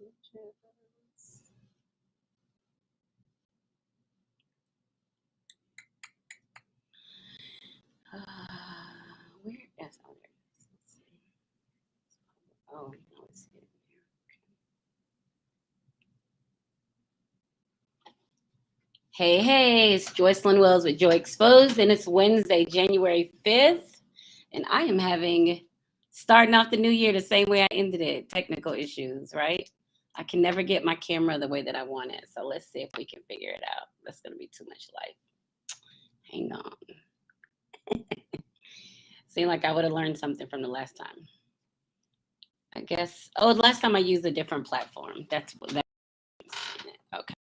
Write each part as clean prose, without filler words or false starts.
Where is oh there it is. Let's see. Oh no, it's hidden there. Hey, it's Joycelyn Wells with Joy Exposed, and it's Wednesday, January 5th, and I am having starting off the new year the same way I ended it. Technical issues, right? I can never get my camera the way that I want it. So let's see if we can figure it out. That's gonna be too much light. Hang on. Seemed like I would have learned something from the last time. I guess. Oh, last time I used a different platform. That's what that. Okay.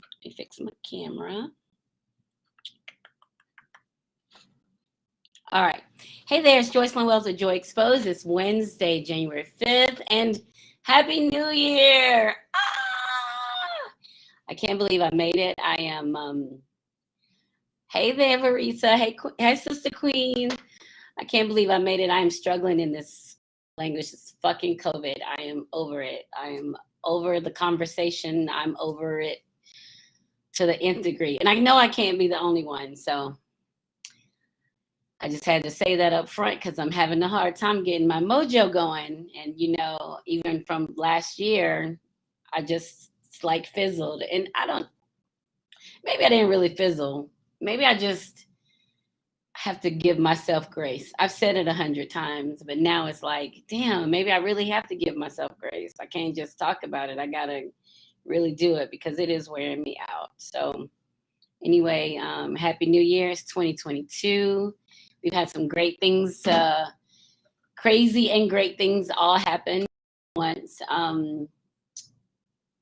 Let me fix my camera. All right. Hey there, it's Joycelyn Wells with Joy Exposed. It's Wednesday, January 5th, and Happy New Year! Ah! I can't believe I made it. I am, hey there, Marisa. Hey, Sister Queen. I can't believe I made it. I am struggling in this language. It's fucking COVID. I am over it. I am over the conversation. I'm over it to the nth degree. And I know I can't be the only one. So I just had to say that up front because I'm having a hard time getting my mojo going. And, even from last year, I just like fizzled. And maybe I didn't really fizzle. Maybe I just have to give myself grace. I've said it 100 times, but now it's like, damn, maybe I really have to give myself grace. I can't just talk about it. I got to really do it because it is wearing me out. So anyway, Happy New Year. It's 2022. We've had some great things, crazy and great things all happen once.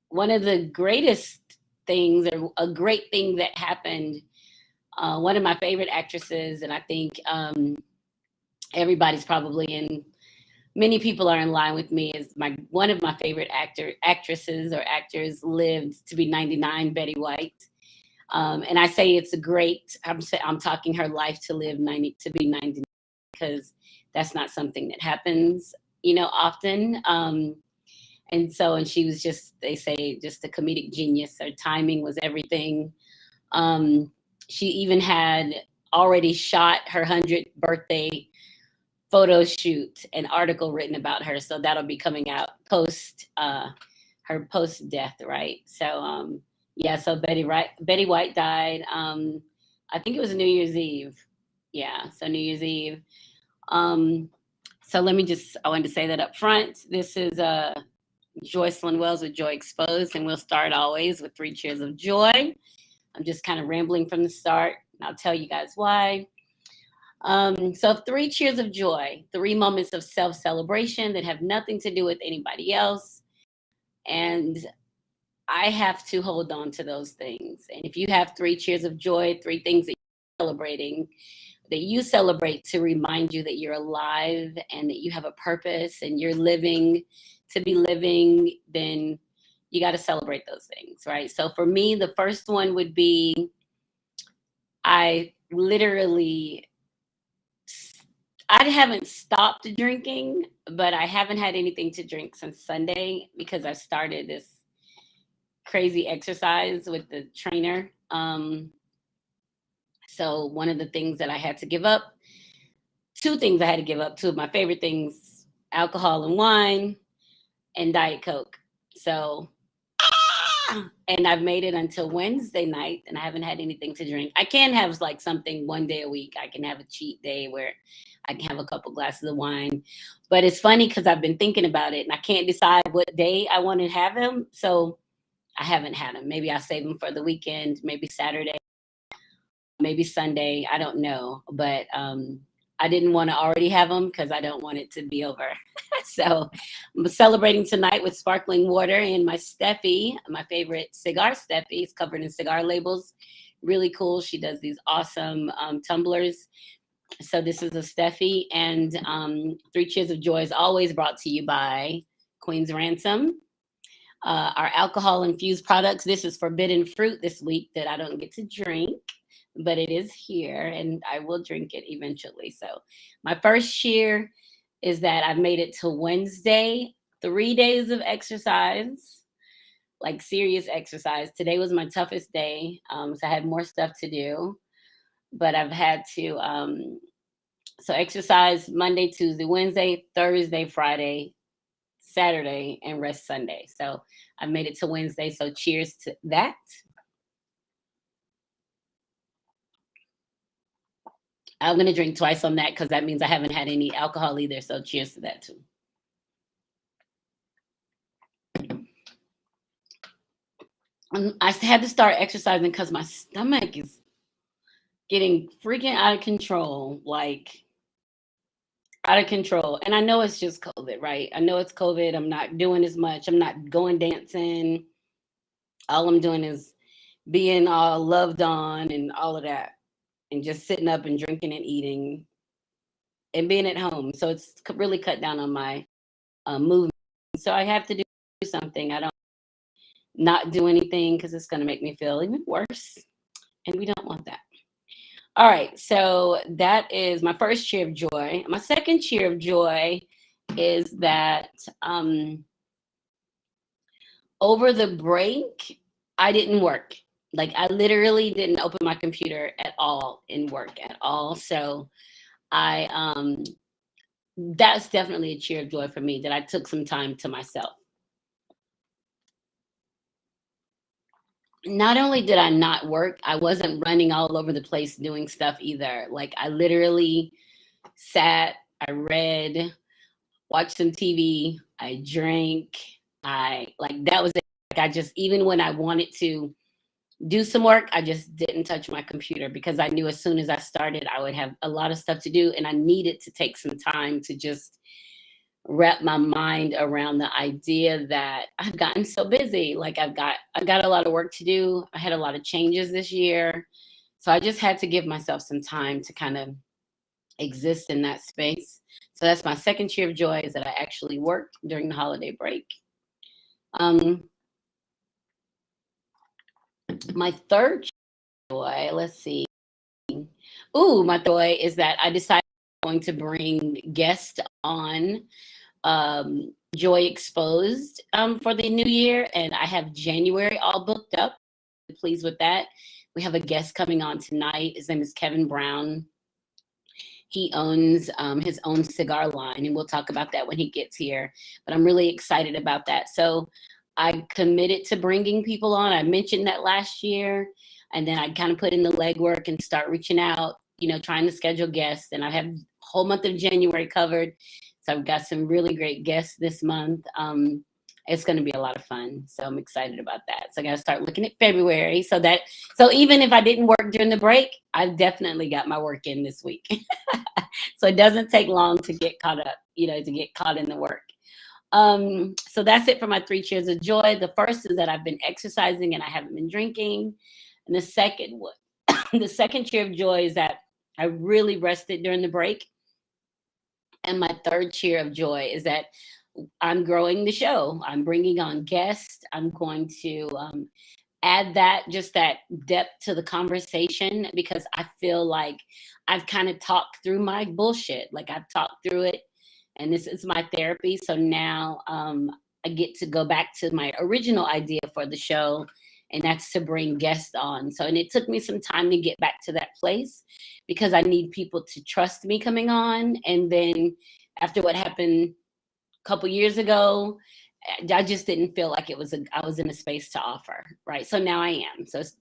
One of the greatest things, or a great thing that happened, one of my favorite actresses, and I think everybody's probably many people are in line with me, is one of my favorite actresses or actors lived to be 99, Betty White. And I say it's a great. I'm talking her life to live 90 to be 99 because that's not something that happens, often. And she was they say, just a comedic genius. Her timing was everything. She even had already shot her 100th birthday photo shoot, an article written about her. So that'll be coming out her post death, right? So yeah, so Betty White died. I think it was New Year's Eve. Yeah, so New Year's Eve. So I wanted to say that up front. This is Joycelyn Wells with Joy Exposed, and we'll start always with 3 cheers of joy. I'm just kind of rambling from the start, and I'll tell you guys why. So 3 cheers of joy, 3 moments of self-celebration that have nothing to do with anybody else. And I have to hold on to those things. And if you have 3 cheers of joy, 3 things that you're celebrating, that you celebrate to remind you that you're alive and that you have a purpose and you're living to be living, then you got to celebrate those things, right? So for me, the first one would be I haven't stopped drinking, but I haven't had anything to drink since Sunday because I started this crazy exercise with the trainer. So one of the things that I had to give up, 2 things I had to give up, 2 of my favorite things, alcohol and wine and Diet Coke. So, and I've made it until Wednesday night and I haven't had anything to drink. I can have like something one day a week. I can have a cheat day where I can have a couple glasses of wine. But it's funny because I've been thinking about it and I can't decide what day I want to have them. So I haven't had them. Maybe I'll save them for the weekend, maybe Saturday, maybe Sunday. I don't know. But I didn't want to already have them because I don't want it to be over. So I'm celebrating tonight with sparkling water and my Steffi, my favorite cigar Steffi. It's covered in cigar labels. Really cool. She does these awesome tumblers. So this is a Steffi, and 3 Cheers of Joy is always brought to you by Queen's Ransom. Our alcohol-infused products. This is forbidden fruit this week that I don't get to drink, but it is here, and I will drink it eventually. So my first cheer is that I've made it to Wednesday, 3 days of exercise, like serious exercise. Today was my toughest day, so I had more stuff to do, but I've had to so exercise Monday, Tuesday, Wednesday, Thursday, Friday, Saturday, and rest Sunday. So I made it to Wednesday. So cheers to that. I'm gonna drink twice on that because that means I haven't had any alcohol either. So cheers to that too. I had to start exercising because my stomach is getting freaking out of control, like out of control. And I know it's just COVID, right? I know it's COVID. I'm not doing as much. I'm not going dancing. All I'm doing is being all loved on and all of that, and just sitting up and drinking and eating and being at home. So it's really cut down on my movement. So I have to do something. I don't not do anything because it's going to make me feel even worse. And we don't want that. All right. So that is my first cheer of joy. My second cheer of joy is that over the break, I didn't work. Like I literally didn't open my computer at all and work at all. So I that's definitely a cheer of joy for me that I took some time to myself. Not only did I not work, I wasn't running all over the place doing stuff either. Like I literally sat, I read, watched some TV, I drank, I like that was it. Like I just even when I wanted to do some work, I just didn't touch my computer because I knew as soon as I started, I would have a lot of stuff to do and I needed to take some time to just wrap my mind around the idea that I've gotten so busy. Like I got a lot of work to do. I had a lot of changes this year. So I just had to give myself some time to kind of exist in that space. So that's my second cheer of joy is that I actually worked during the holiday break. Um, my third joy, let's see. Ooh, my joy is that I decided I'm going to bring guests on Joy Exposed for the new year, and I have January all booked up. Pleased with that. We have a guest coming on tonight. His name is Kevin Brown. He owns his own cigar line, and we'll talk about that when he gets here. But I'm really excited about that. So I committed to bringing people on. I mentioned that last year, and then I kind of put in the legwork and start reaching out, you know, trying to schedule guests. And I have the whole month of January covered. So I've got some really great guests this month. It's going to be a lot of fun. So I'm excited about that. So I got to start looking at February. So even if I didn't work during the break, I've definitely got my work in this week. So it doesn't take long to get caught up, you know, to get caught in the work. So that's it for my 3 cheers of joy. The first is that I've been exercising and I haven't been drinking. And the second the second cheer of joy is that I really rested during the break. And my third cheer of joy is that I'm growing the show. I'm bringing on guests. I'm going to add that depth to the conversation because I feel like I've kind of talked through my bullshit. Like I've talked through it and this is my therapy. So now I get to go back to my original idea for the show, and that's to bring guests on. So, and it took me some time to get back to that place because I need people to trust me coming on. And then after what happened a couple years ago, I just didn't feel like I was in a space to offer, right? So now I am. So it's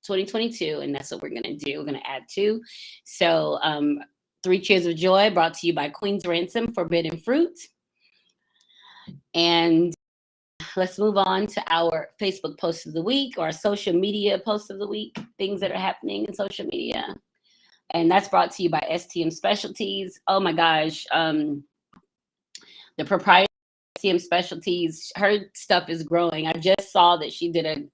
2022, and that's what we're gonna do. We're gonna add 2. So 3 cheers of joy brought to you by Queen's Ransom Forbidden Fruit. And let's move on to our Facebook post of the week or our social media post of the week, things that are happening in social media. And that's brought to you by STM Specialties. Oh my gosh. The proprietor of STM Specialties, her stuff is growing. I just saw that she did a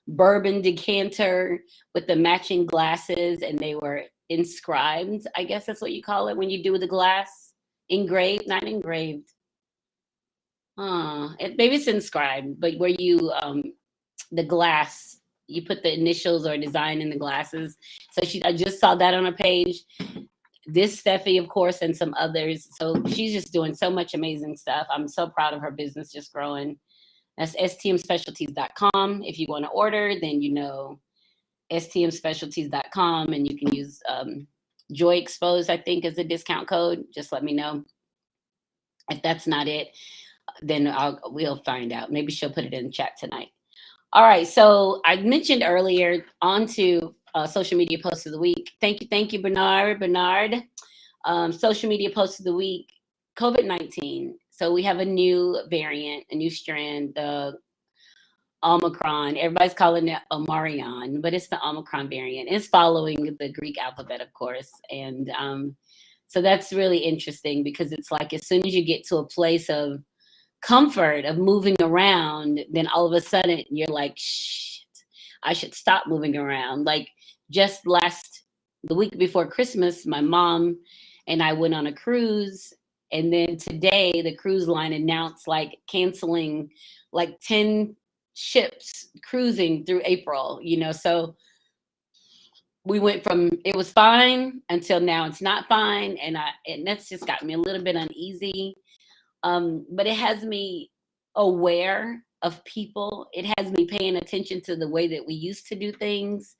bourbon decanter with the matching glasses and they were inscribed. I guess that's what you call it when you do the glass. Engraved, not engraved. Maybe it's inscribed, but where you the glass, you put the initials or design in the glasses. So I just saw that on a page. this Steffi, of course, and some others. So she's just doing so much amazing stuff. I'm so proud of her business just growing. That's stmspecialties.com. If you want to order, then stmspecialties.com, and you can use Joy Exposed, I think, as a discount code. Just let me know. If that's not it, then we'll find out. Maybe she'll put it in the chat tonight. All right. So I mentioned earlier on to social media posts of the week. Thank you, Bernard. Social media posts of the week. COVID-19. So we have a new variant, a new strand, the Omicron. Everybody's calling it Omarion, but it's the Omicron variant. It's following the Greek alphabet, of course. And so that's really interesting because it's like as soon as you get to a place of comfort of moving around, then all of a sudden you're like, shit, I should stop moving around. Like just the week before Christmas, my mom and I went on a cruise. And then today the cruise line announced like canceling like 10 ships cruising through April, so we went from it was fine until now it's not fine. And that's just got me a little bit uneasy. But it has me aware of people. It has me paying attention to the way that we used to do things.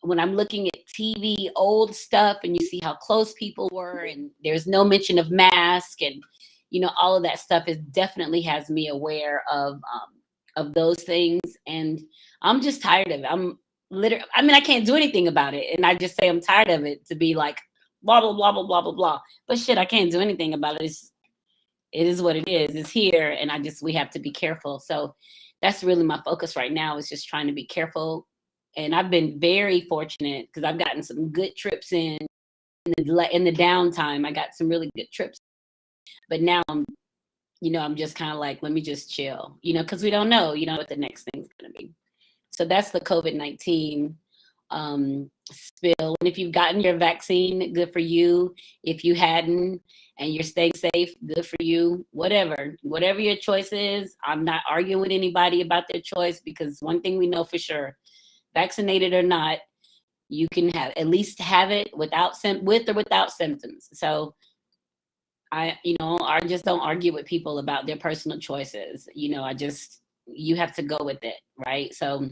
When I'm looking at TV, old stuff, and you see how close people were, and there's no mention of mask, and all of that stuff is definitely has me aware of those things. And I'm just tired of it. I can't do anything about it, and I just say I'm tired of it to be like blah blah blah blah blah blah blah. But shit, I can't do anything about it. It is what it is. It's here, and we have to be careful. So that's really my focus right now is just trying to be careful. And I've been very fortunate because I've gotten some good trips in the downtime. I got some really good trips, but now I'm just kind of like, let me just chill, because we don't know, what the next thing's going to be. So that's the COVID-19 spill. And if you've gotten your vaccine, good for you. If you hadn't and you're staying safe, good for you. Whatever your choice is, I'm not arguing with anybody about their choice, because one thing we know for sure, vaccinated or not, you can at least have it with or without symptoms. So I just don't argue with people about their personal choices. You have to go with it, right? So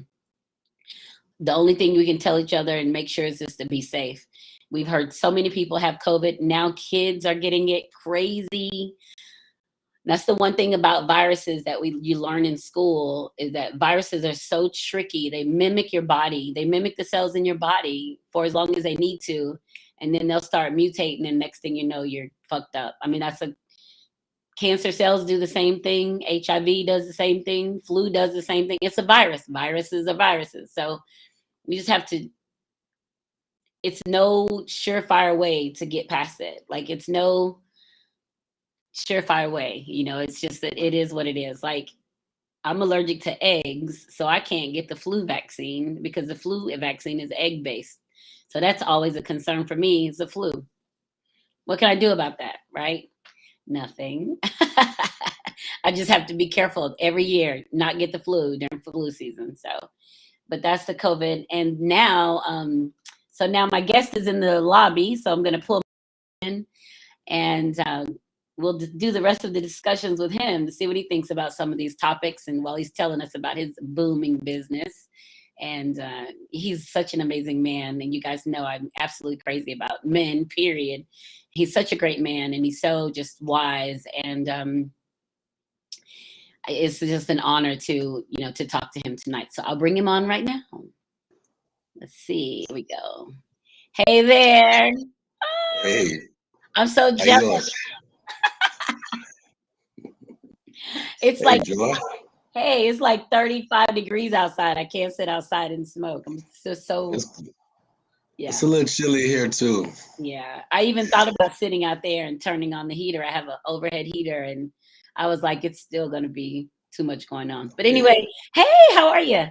the only thing we can tell each other and make sure is just to be safe. We've heard so many people have COVID. Now kids are getting it crazy. That's the one thing about viruses that you learn in school, is that viruses are so tricky. They mimic your body. They mimic the cells in your body for as long as they need to. And then they'll start mutating, and next thing you know, you're fucked up. Cancer cells do the same thing. HIV does the same thing. Flu does the same thing. It's a virus. Viruses are viruses. So we just have to, it's no surefire way to get past it. Like it's no surefire way, it's just that it is what it is. Like I'm allergic to eggs, so I can't get the flu vaccine because the flu vaccine is egg based. So that's always a concern for me, is the flu. What can I do about that, right? Nothing. I just have to be careful every year, not get the flu during flu season. So, but that's the COVID. And now, so now my guest is in the lobby, so I'm going to pull him in, and we'll do the rest of the discussions with him to see what he thinks about some of these topics, and while he's telling us about his booming business. And he's such an amazing man, and you guys know I'm absolutely crazy about men, period. He's such a great man, and he's so just wise, and it's just an honor to talk to him tonight. So I'll bring him on right now. Let's see. Here we go. Hey there. Hey, I'm so how you doing? jealous. It's Hey, like, Joy. hey, it's like 35 degrees outside. I can't sit outside and smoke. I'm just so, It's yeah. it's a little chilly here too. Yeah. I even thought about sitting out there and turning on the heater. I have an overhead heater, and I was like, it's still going to be too much going on. But Yeah. anyway, hey, how are you?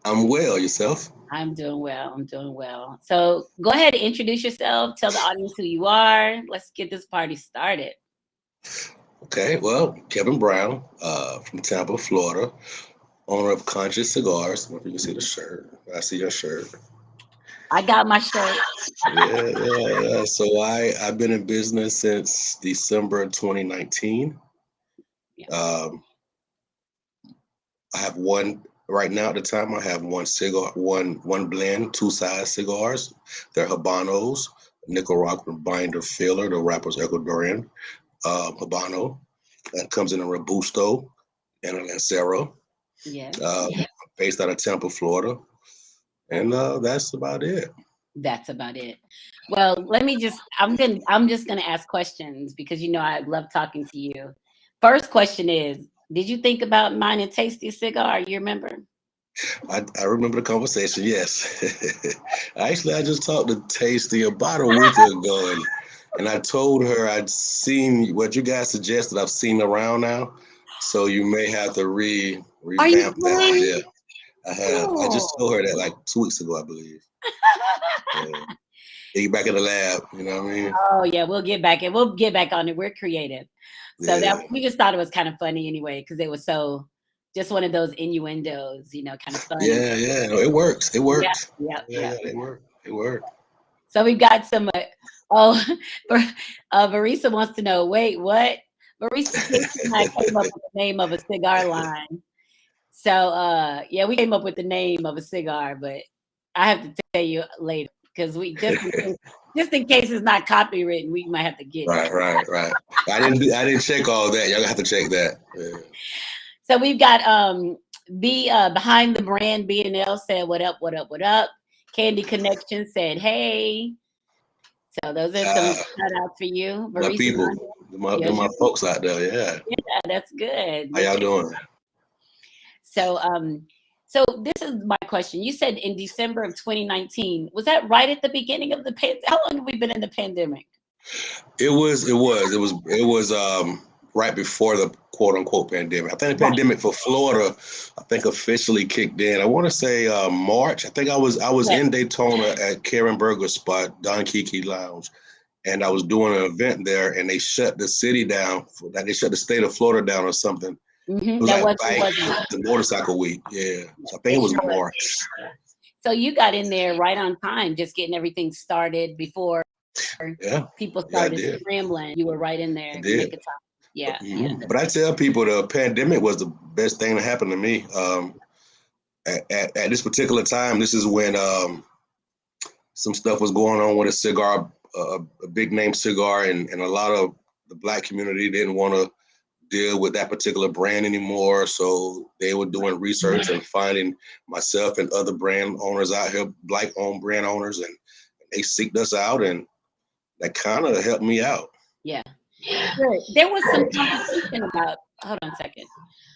I'm well. Yourself? I'm doing well. I'm doing well. So go ahead and introduce yourself. Tell the audience who you are. Let's get this party started. Okay. Well, Kevin Brown, from Tampa, Florida, owner of Conscious Cigars. If you can see the shirt, I see your shirt. I got my shirt. Yeah. So I've been in business since December 2019. Yeah. Um, I have one right now. At the time, I have one cigar, one blend, two size cigars. They're Habanos, Nicaraguan binder filler. The wrapper's Ecuadorian Habano. That comes in a Robusto and a Lancero. Yes. Based out of Tampa, Florida, and that's about it. That's about it. Well, let me just I'm just gonna ask questions because you know I love talking to you. First question is, did you think about mine and tasty cigar? You remember? I remember the conversation. Yes, actually, I just talked to Tasty about a week ago, and I told her I'd seen what you guys suggested. I've seen around now, so you may have to Are you revamp that playing? idea. I have. I just Oh. told her that like 2 weeks ago, I believe. Yeah, you back in the lab. You know what I mean? Oh yeah, we'll get back and we'll get back on it. We're creative. So that Yeah, we just thought it was kind of funny anyway, because it was so just one of those innuendos, kind of funny. yeah. No, it works. It Yeah, works. yeah, Yeah, yeah. they work. It work. So we've got some oh Marisa wants to know, wait, what? Marisa Casey and I came up with the name of a cigar line. So yeah, we came up with the name of a cigar, but I have to tell you later because we just in case it's not copywritten, we might have to get it. Right. I didn't check all that. Y'all have to check that. Yeah. So we've got B behind the brand B&L said what up, what up, what up. Candy Connection said hey. So those are some Uh, shout outs for you. my Marisa people, London. them Yes, my your folks out there. Yeah. yeah, that's good. How y'all doing? So this is my question. You said in December of 2019. Was that right at the beginning of the How long have we been in the pandemic? It was right before the quote unquote pandemic. I think the Right. pandemic for Florida, I think officially kicked in. I want to say March. I think I was Yes. in Daytona at Karen Berger's spot, Don Kiki Lounge, and I was doing an event there, and they shut the city down. They shut the state of Florida down or something. It was That like was it bike, wasn't. the motorcycle week. Yeah, so I think It it was sure was. March. So you got in there right on time, just getting everything started before Yeah, people yeah, I started did. scrambling. You were right in I there, did. nick of time. Yeah, yeah. But I tell people the pandemic was the best thing that happened to me. At this particular time, this is when some stuff was going on with a cigar, a big name cigar, and a lot of the black community didn't want to deal with that particular brand anymore. So they were doing research and finding myself and other brand owners out here, black owned brand owners, and they seeked us out, and that kind of helped me out. Yeah. Good. There was some conversation about, hold on a second.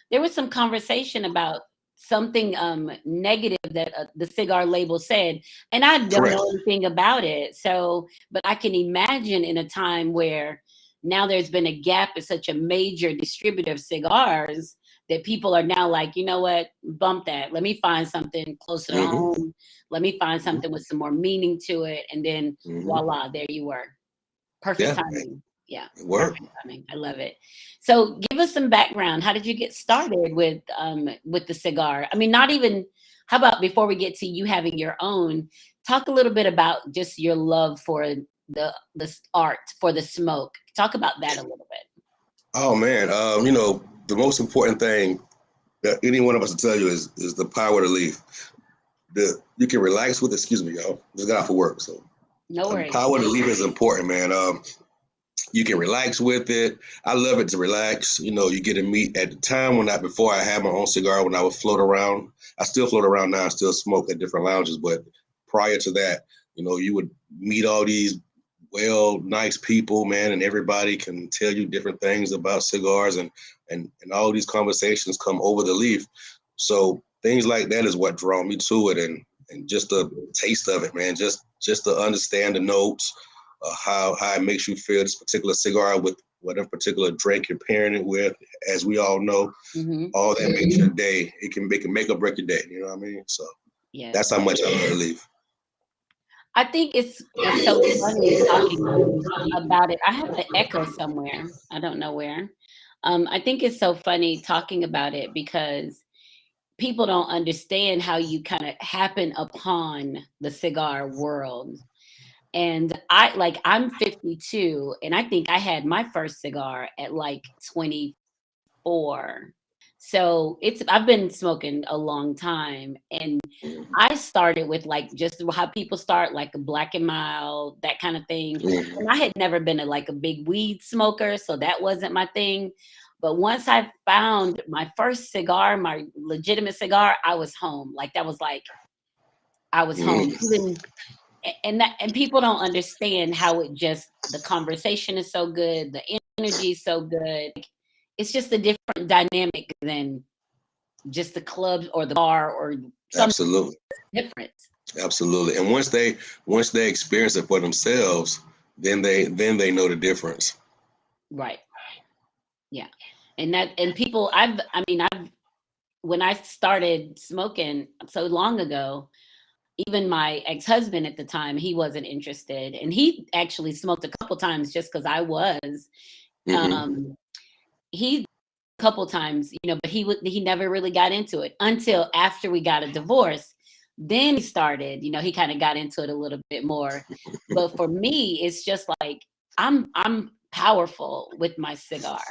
There was some conversation about something negative that the cigar label said, and I don't Correct. know anything about it. So, but I can imagine in a time where now there's been a gap at such a major distributor of cigars that people are now like, you know what, bump that. Let me find something closer to hmm home. Let me find hmm something with some more meaning to it. And then hmm voila, there you were. Perfect Yeah, timing. Yeah, it worked. perfect timing. I love it. So, give us some background. How did you get started with the cigar? I mean, not even. How about before we get to you having your own? Talk a little bit about just your love for the art for the smoke. Talk about that a little bit. Oh man, the most important thing that any one of us will tell you is the power to leave. You can relax with. Excuse me, y'all. Just got off for work, so No the worries. power to leave is important, man. You can relax with it. I love it to relax. You get to meet at the time when before I had my own cigar, when I would float around. I still float around now. I still smoke at different lounges, but prior to that, you would meet all these nice people, man, and everybody can tell you different things about cigars, and all these conversations come over the leaf. So things like that is what draw me to it, and just the taste of it, man. Just to understand the notes, how it makes you feel. This particular cigar with whatever particular drink you're pairing it with, as we all know, Hmm. all that makes your day. It can make or break your day. You know what I mean? So Yes, that's how much I love leaf. I think it's so funny talking about it. I have an echo somewhere. I don't know where. I think it's so funny talking about it because people don't understand how you kind of happen upon the cigar world. And I'm 52, and I think I had my first cigar at like 24. So I've been smoking a long time, and Mhm. I started with like just how people start, like a Black and Mild, that kind of thing. Mhm. And I had never been like a big weed smoker, so that wasn't my thing. But once I found my first cigar, my legitimate cigar, I was home. Like that was like I was home. Mhm. Even and people don't understand how the conversation is so good, the energy is so good. It's just a different dynamic than just the club or the bar or something Absolutely. different. Absolutely. And once they experience it for themselves, then they know the difference. Right. Yeah. And people I've when I started smoking so long ago, even my ex-husband at the time, he wasn't interested. And he actually smoked a couple times just because I was. Hmm. Um he a couple times, but he never really got into it until after we got a divorce. Then he started, he kind of got into it a little bit more. But for me, it's just like I'm powerful with my cigar.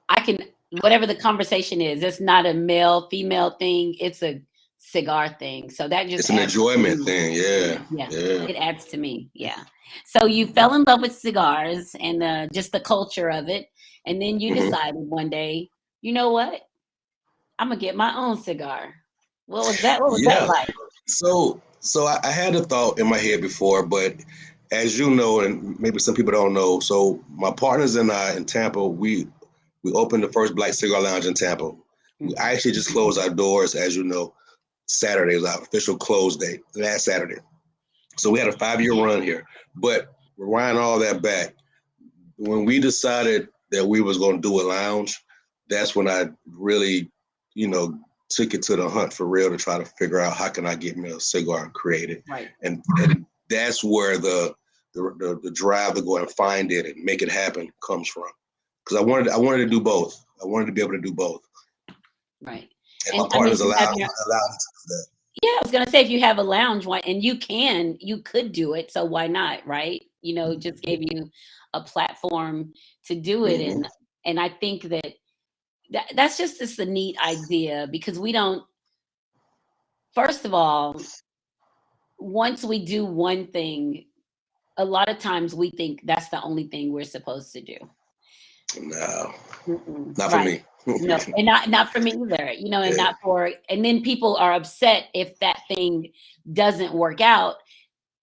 I can whatever the conversation is, it's not a male female thing, it's a cigar thing. So that just It's an adds to enjoyment me. thing. Yeah. Yeah, Yeah. it adds to me. Yeah. So you fell in love with cigars and just the culture of it, and then you Hmm. decided one day, you know what? I'm gonna get my own cigar. What was that? What was that Yeah. like? I had a thought in my head before, but as you know, and maybe some people don't know, so my partners and I in Tampa, we opened the first Black Cigar Lounge in Tampa. We Mhm. actually just closed our doors, as you know. Saturday was our official close date, last Saturday. So we had a 5 year run here. But rewind all that back, when we decided that we was going to do a lounge, that's when I really, you know, took it to the hunt for real to try to figure out how can I get me a cigar created, Right. and that's where the drive to go and find it and make it happen comes from. Because I wanted to do both. I wanted to be able to do both, Right. and my And I mean, partners you have your allowed me to do that. yeah, I was gonna say if you have a lounge, why and you could do it, so why not, right? It just gave you a platform to do it, Hmm. and I think that's just a neat idea because we don't. First of all, once we do one thing, a lot of times we think that's the only thing we're supposed to do. No, Mm-mm, not for right. me. No, and not for me either, and Yeah. not for and then people are upset if that thing doesn't work out,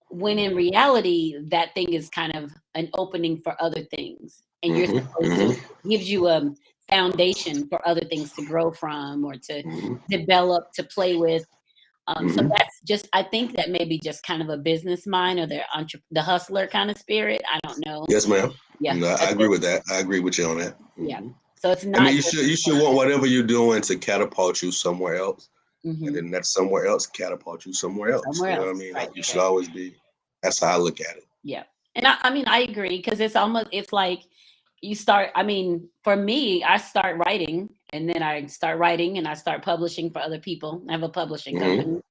when in reality, that thing is kind of an opening for other things, and you're Hmm. supposed to Hmm. gives you a foundation for other things to grow from or to Hmm. develop, to play with. So Hmm. that's just I think that maybe just kind of a business mind or the hustler kind of spirit. I don't know. Yes, ma'am. Yeah, No, I but agree with that. I agree with you on that. yeah. Hmm. So it's I mean, not just you should want whatever you're doing to catapult you somewhere else, and mhm, then that somewhere else catapult you somewhere else. somewhere You know else. what I mean? Right, Like you should right. always be. That's how I look at it. Yeah. And I mean, I agree because it's like you start, I mean, for me, I start writing and then I start writing and I start publishing for other people. I have a publishing Hmm. company,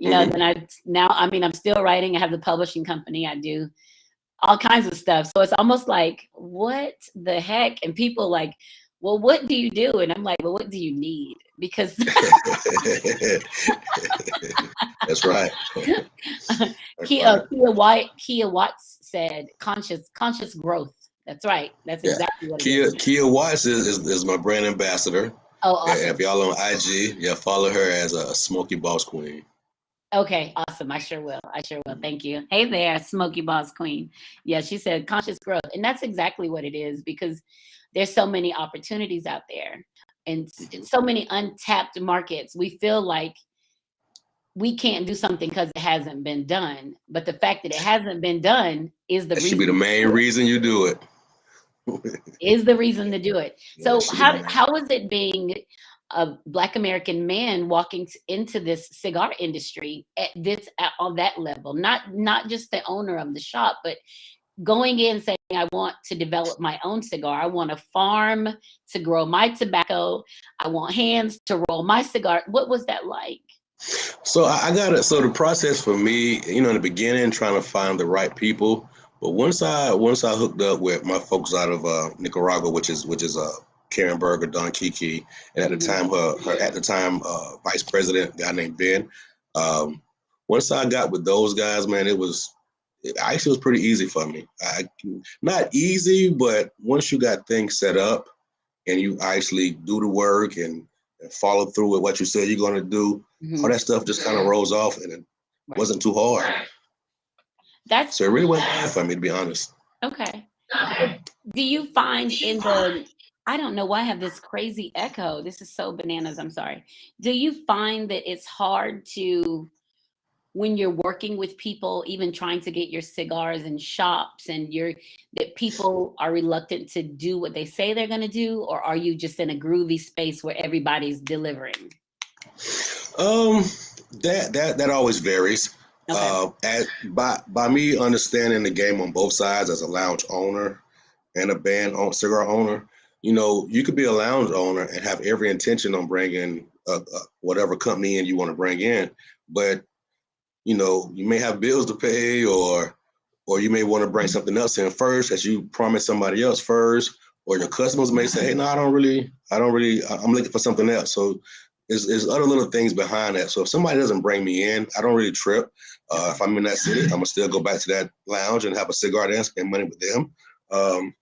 Hmm. then I mean, I'm still writing. I have the publishing company. I do all kinds of stuff. So it's almost like, what the heck? And people like, well, what do you do? And I'm like, well, what do you need? Because That's right. That's right. Kia Watts said conscious growth. That's right. That's Yeah. exactly what it is. Kia Watts is my brand ambassador. Oh, If awesome. y'all on IG, yeah, follow her as a Smoky Boss Queen. Okay, awesome. I sure will. I sure will. Thank you. Hey there, Smoky Boss Queen. Yeah, she said conscious growth. And that's exactly what it is because there's so many opportunities out there and Mhm. so many untapped markets. We feel like we can't do something because it hasn't been done. But the fact that it hasn't been done is the That should be reason the main reason you do it. to do it. Yeah, that So should be the main. how is it being a Black American man walking into this cigar industry on that level? Not just the owner of the shop, but going in saying, I want to develop my own cigar. I want a farm to grow my tobacco. I want hands to roll my cigar. What was that like? So I got it. So the process for me, in the beginning, trying to find the right people. But once I hooked up with my folks out of Nicaragua, which is Karen Berger, Don Kiki, and at the Mhm. time her vice president, a guy named Ben. Um, Once I got with those guys, man, it actually was pretty easy for me. Not easy, but once you got things set up and you actually do the work and follow through with what you said you're going to do, all Mhm. that stuff just kind of rolls off and it Right. wasn't too hard. That's So it really wasn't bad for me, to be honest. okay. So do you find in the I don't know why I have this crazy echo. This is so bananas. I'm sorry. Do you find that it's hard to when you're working with people, even trying to get your cigars in shops and that people are reluctant to do what they say they're going to do, or are you just in a groovy space where everybody's delivering? Um, that always varies. Okay. By me understanding the game on both sides as a lounge owner and a cigar owner, you could be a lounge owner and have every intention on bringing whatever company in you want to bring in, but you may have bills to pay, or you may want to bring something else in first that you promised somebody else first, or your customers may say, hey, no, I'm looking for something else. So there's other little things behind that. So if somebody doesn't bring me in, I don't really trip. Okay. If I'm in that city, I'm gonna still go back to that lounge and have a cigar there and spend money with them. Um,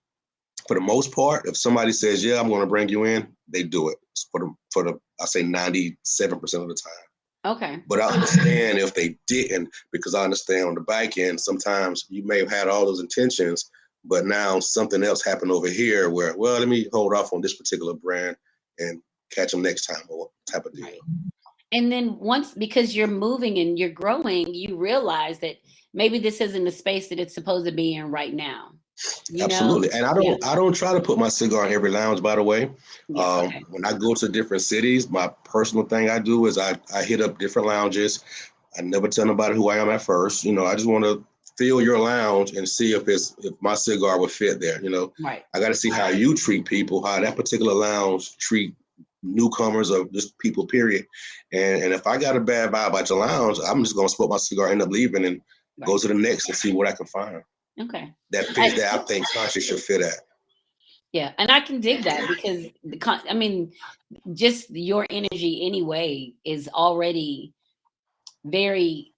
for the most part, if somebody says, yeah, I'm going to bring you in, they do it for the I say 97% of the time. Okay. But I understand if they didn't, because I understand on the back end, sometimes you may have had all those intentions, but now something else happened over here where, well, let me hold off on this particular brand and catch them next time, or type of deal. Right. And then once, because you're moving and you're growing, you realize that maybe this isn't the space that it's supposed to be in right now. You know? Absolutely. And Yeah. I don't try to put my cigar in every lounge, by the way. Yeah. Okay. When I go to different cities, my personal thing I do is I hit up different lounges. I never tell nobody who I am at first. I just want to feel your lounge and see if my cigar would fit there. Right. I got to see how you treat people, how that particular lounge treat newcomers or just people, period. And if I got a bad vibe about your lounge, I'm just gonna smoke my cigar, end up leaving, and go Right. to the next and see what I can find Okay. that fits I, that I think conscious should fit at. yeah. And I can dig that because I mean, just your energy anyway is already very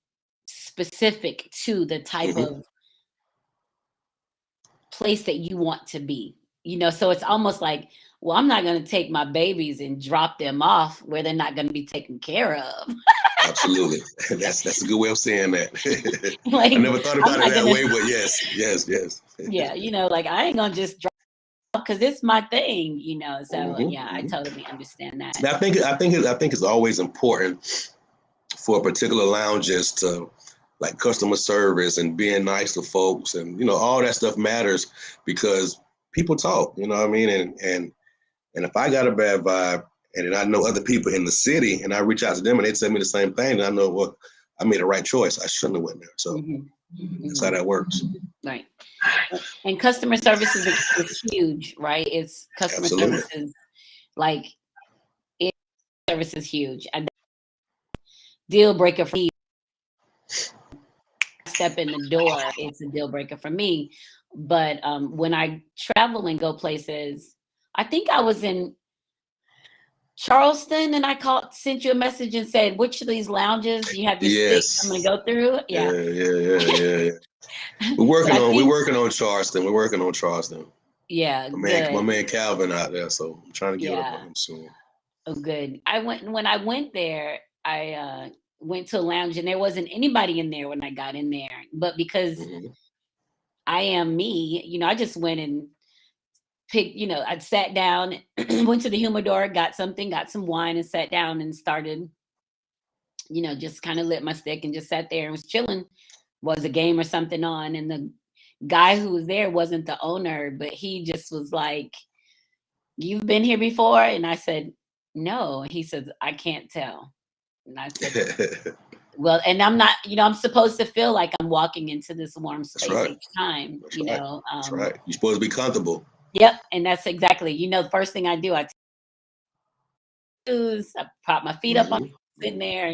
specific to the type Hmm. of place that you want to be. So it's almost like, well, I'm not going to take my babies and drop them off where they're not going to be taken care of. Absolutely. That's a good way of saying that. I Like, never thought I'm about it not that going to, way, but yes. yeah, like I ain't going to just drop because it's my thing, So yeah, I Hmm. totally understand that. Now, I think it's always important for particular lounges to, like, customer service and being nice to folks, and all that stuff matters because people talk. You know what I mean? And if I got a bad vibe, and then I know other people in the city, and I reach out to them and they tell me the same thing, then I know, well, I made the right choice. I shouldn't have went there. So Hmm. that's how Hmm. that works. Right. And customer service is huge, right? It's customer Absolutely. services, like, it, service is huge. A deal breaker for me. Step in the door, it's a deal breaker for me. But when I travel and go places, I think I was in Charleston and I sent you a message and said, which of these lounges you have your stick I'm gonna Yes. go through? Yeah. Yeah. So I We're think, working on Charleston. We're working on Charleston. yeah, My good. man Calvin out there, so I'm trying to get up on Yeah. him soon. Oh, good. When I went there, I went to a lounge and there wasn't anybody in there when I got in there. But because Hmm. I am me, I just went and picked, I sat down, went to the humidor, got some wine and sat down and started, just kind of lit my stick and just sat there and was chilling. Was a game or something on. And the guy who was there wasn't the owner, but he just was like, you've been here before? And I said, no. And he said, I can't tell. And I said, Well, and I'm not, I'm supposed to feel like I'm walking into this warm That's space right. each time, That's right. That's right. You're supposed to be comfortable. Yep, and that's exactly, the first thing I do, I shoes, I prop my feet up on Hmm. sitting there,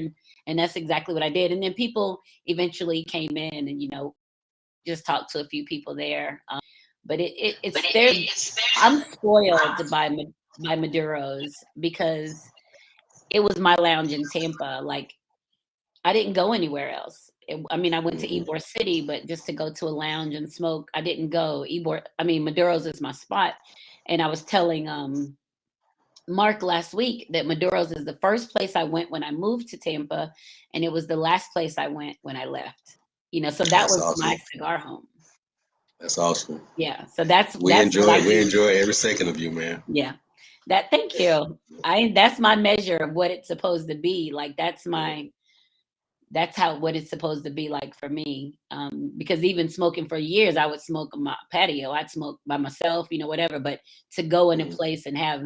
and that's exactly what I did. And then people eventually came in and just talked to a few people there. But it's there. I'm spoiled by Maduro's because it was my lounge in Tampa. Like I didn't go anywhere else. I mean, I went to Hmm. Ybor City, but just to go to a lounge and smoke, I didn't go. Maduro's is my spot. And I was telling Mark last week that Maduro's is the first place I went when I moved to Tampa, and it was the last place I went when I left. So that That's was awesome. my cigar home. That's awesome. Yeah. So that's We what enjoy I we do. enjoy every second of you, man. Yeah. Thank you. That's my measure of what it's supposed to be. Like Yeah. that's how what it's supposed to be like for me. Because even smoking for years, I would smoke on my patio. I'd smoke by myself, whatever. But to go in a Hmm. place and have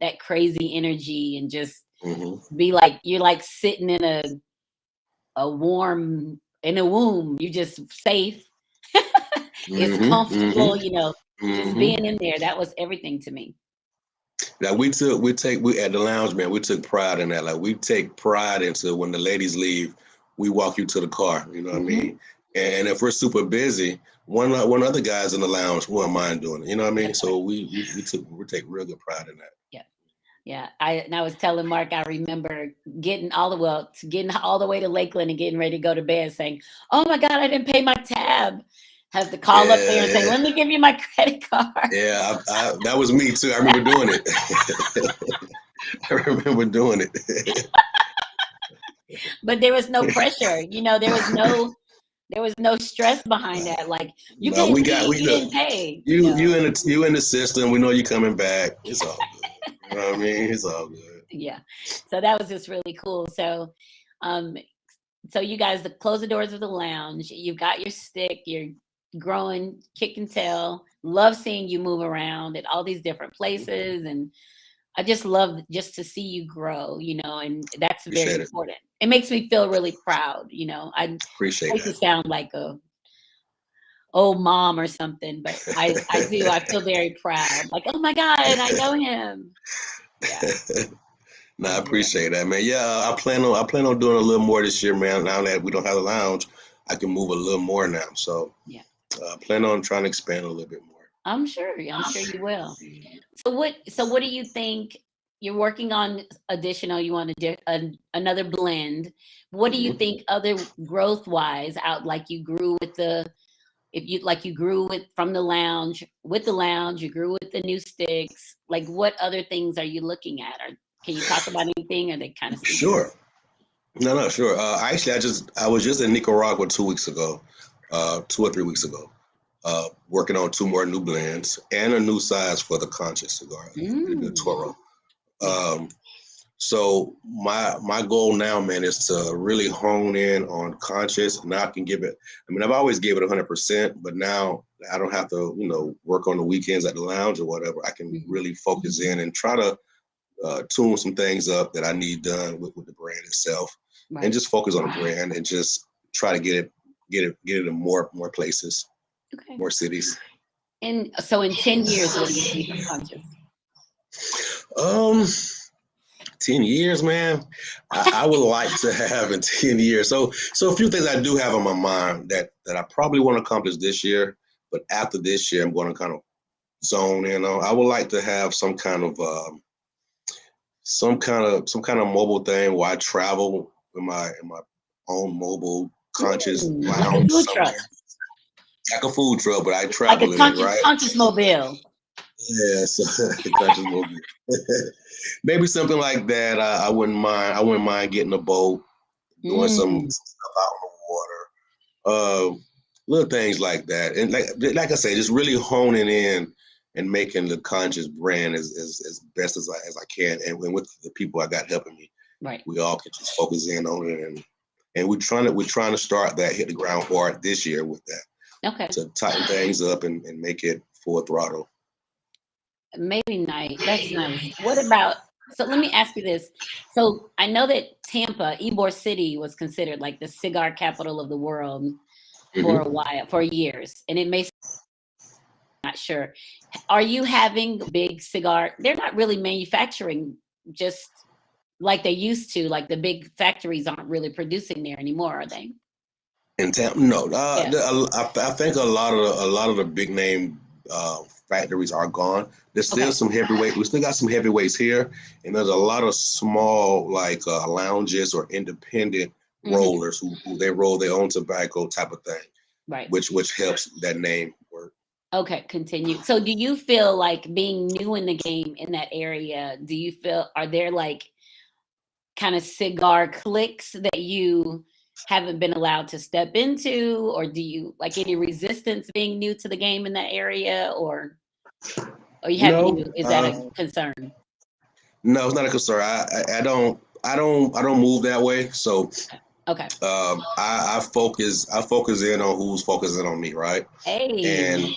that crazy energy and just Hmm. be like you're like sitting in a warm in a womb. You just safe. It's Hmm. comfortable, just Hmm. being in there. That was everything to me. Now we at the lounge, man. We took pride in that. Like we take pride into when the ladies leave, we walk you to the car. You know what I Hmm. mean? And if we're super busy, one other guy's in the lounge wouldn't mind doing it. You know what I mean? That's right. So we take real good pride in that. Yeah. Yeah. I was telling Mark, I remember getting all the way to Lakeland and getting ready to go to bed saying, "Oh my God, I didn't pay my tab." Have to call up there Yeah, and say, yeah, "Let me give you my credit card." yeah. That was me too. I remember doing it. I remember doing it. But there was no pressure. There was no stress behind that. Like, you No, can't leave, we you look. didn't pay. You in the system. We know you coming back. It's all good. You know what I mean? It's all good. Yeah. So that was just really cool. Um, so you guys close the doors of the lounge. You've got your stick. You're growing, kick and tail. Love seeing you move around at all these different Mhm. places, and I just love just to see you grow. And that's very Appreciate it. important. It makes me feel really proud. I Appreciate hate to that. sound like a old mom or something, but I do. I feel very proud. Like, oh my God, I know him. Yeah, No, I I do. appreciate that, man. Yeah, I plan on doing a little more this year, man. Now that we don't have a lounge, I can move a little more now. So Yeah, I plan on trying to expand a little bit more. I'm sure. I'm sure you will. So what do you think you're working on additional you want to do another blend? What do you Hmm. think other growth wise out like you grew with the if you like you grew with the lounge, you grew with the new sticks. Like what other things are you looking at? Or can you talk about anything or they kind of secret? Sure. No, sure. Actually, I was just in Nicaragua 2 weeks ago, 2 or 3 weeks ago, working on two more new blends and a new size for the conscious cigar, the Mm, Toro. yeah, Um, So my goal now, man, is to really hone in on conscious. Now I can give it. I mean, I've always gave it 100%, but now I don't have to, work on the weekends at the lounge or whatever. I can mhm, really focus in and try to tune some things up that I need done with the brand itself, and right. just focus on the brand and just try to get it in more places, Okay. more cities. And so in 10 years, what do you see for conscious? Um, 10 years, man. I would like to have in 10 years. So a few things I do have on my mind that I probably want to accomplish this year, but after this year, I'm going to kind of zone in on. I would like to have some kind of mobile thing where I travel in my own mobile conscious Like a lounge food truck, somewhere. Like a food truck, but I like a travel in it, conscious right? conscious mobile. Yeah, so conscious mobile. Maybe something like that. I wouldn't mind. I wouldn't mind getting a boat, doing some Mm, stuff out on the water, little things like that. And like I say, just really honing in and making the conscious brand as best as I can, and with the people I got helping me, right. we all can just focus in on it, and we're trying to start that, hit the ground hard this year with that Okay. to tighten things up and make it full throttle. Maybe nice. That's nice. What about So let me ask you this. So I know that Tampa, Ybor City, was considered like the cigar capital of the world for a Hmm. while, for years, and it may not sure. Are you having big cigar? They're not really manufacturing just like they used to. Like the big factories aren't really producing there anymore, are they? In Tampa, no. Yeah. I think a lot of the big name factories are gone. There's still Okay. some heavyweight. We still got some heavyweights here, and there's a lot of small like lounges or independent Hmm. rollers who they roll their own tobacco type of thing, Right. which helps that name work. Okay. Continue. So do you feel like being new in the game in that area? Do you feel are there like kind of cigar cliques that you haven't been allowed to step into, or do you like any resistance being new to the game in that area, or you have No, any? Is that a concern? no, it's not a concern. I don't move that way. So Okay. I focus in on who's focusing on me, right? Hey. And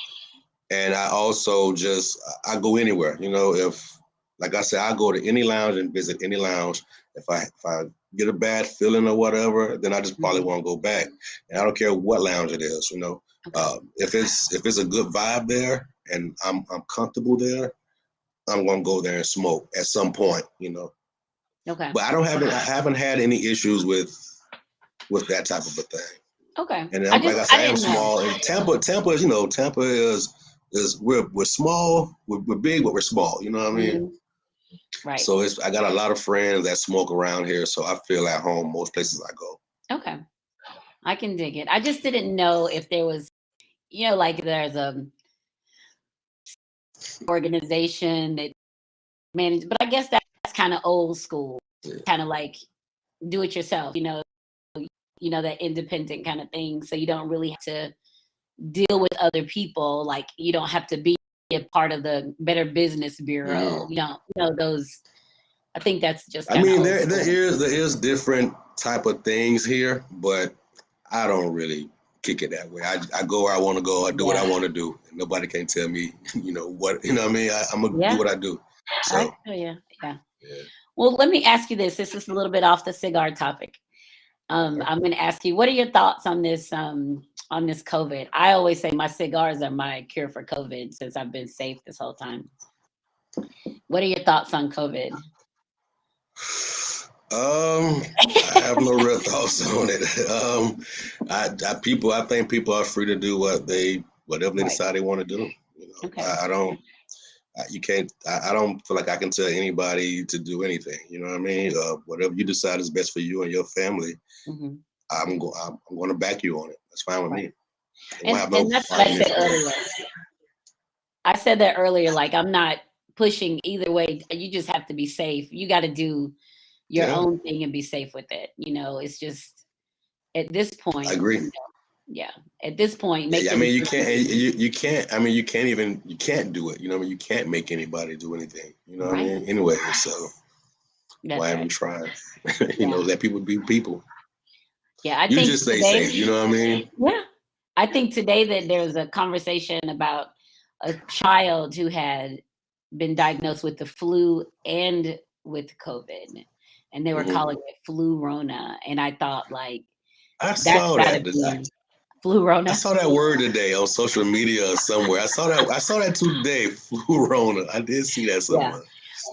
and I also just I go anywhere. If like I said, I go to any lounge and visit any lounge. If I get a bad feeling or whatever, then I just probably Mhm. won't go back. And I don't care what lounge it is. Okay. If it's a good vibe there and I'm comfortable there, I'm gonna go there and smoke at some point. Okay. But I haven't had any issues with that type of a thing. Okay. And like I I said, I am didn't know. small. And Tampa is we're small. We're big, but we're small. You know what I mean? Mhm. Right. So I got a lot of friends that smoke around here, so I feel at home most places I go. Okay. I can dig it. I just didn't know if there was, like there's a organization that manage, but I guess that's kind of old school, Yeah. kind of like do it yourself, that independent kind of thing. So you don't really have to deal with other people. Like you don't have to be a part of the Better Business Bureau. Mhm. Those. I think that's just I kind of mean, old there school. is there is different type of things here, but I don't really kick it that way. I go where I want to go. I do what Yeah. I want to do. Nobody can tell me, what. You know what I mean? I'm gonna do Yeah. what I do. I So feel you. Yeah. yeah. Well, let me ask you this. This is a little bit off the cigar topic. Okay. I'm going to ask you, what are your thoughts on this COVID? I always say my cigars are my cure for COVID since I've been safe this whole time. What are your thoughts on COVID? I have no real thoughts on it. I think people are free to do whatever they Right. decide they want to do. Okay. I don't, you can't, I don't feel like I can tell anybody to do anything. You know what I mean? Whatever you decide is best for you and your family, Hmm. I'm going to back you on it. That's fine with Right. me. I won't And have no and that's what I arguments said with it. earlier. I said that earlier. Like I'm not pushing either way. You just have to be safe. You got to do your Yeah, own thing and be safe with it. It's just at this I point, agree. yeah. At this point, Yeah, yeah, I making mean, you can't. I mean, you can't do it. You know what I mean? You can't make anybody do anything. You know what I right. mean? Anyway, so That's why even right. try? Yeah. Let people be people. Yeah. I You think just stay today. safe. You know what I mean? Yeah. I think today that there's a conversation about a child who had been diagnosed with the flu and with COVID, and they were Hmm. calling it flu Rona. And I thought, like, I that's saw got to that. be flu I Rona. saw that word today on social media or somewhere. I saw that today. Flurona. I did see that Yeah. somewhere.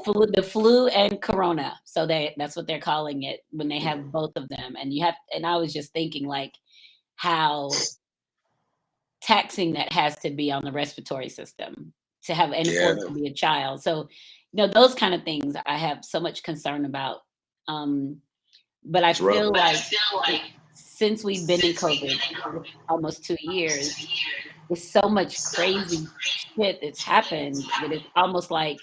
The flu and corona. So that's what they're calling it when they have both of them. And I was just thinking, like, how taxing that has to be on the respiratory system to have, and for Yeah, it to be a child. So, those kind of things I have so much concern about. Um, but I it's rough. feel like since we've been in COVID for almost 2 years, there's so much crazy shit that's happened that it's almost like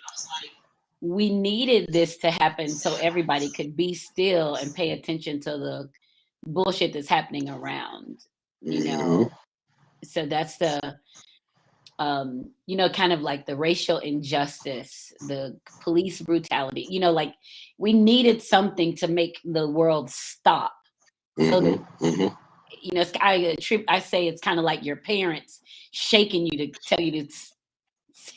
we needed this to happen so everybody could be still and pay attention to the bullshit that's happening around, you Hmm. know. So that's the kind of like the racial injustice, the police brutality, like we needed something to make the world stop. So that, Hmm. Hmm. I say it's kind of like your parents shaking you to tell you to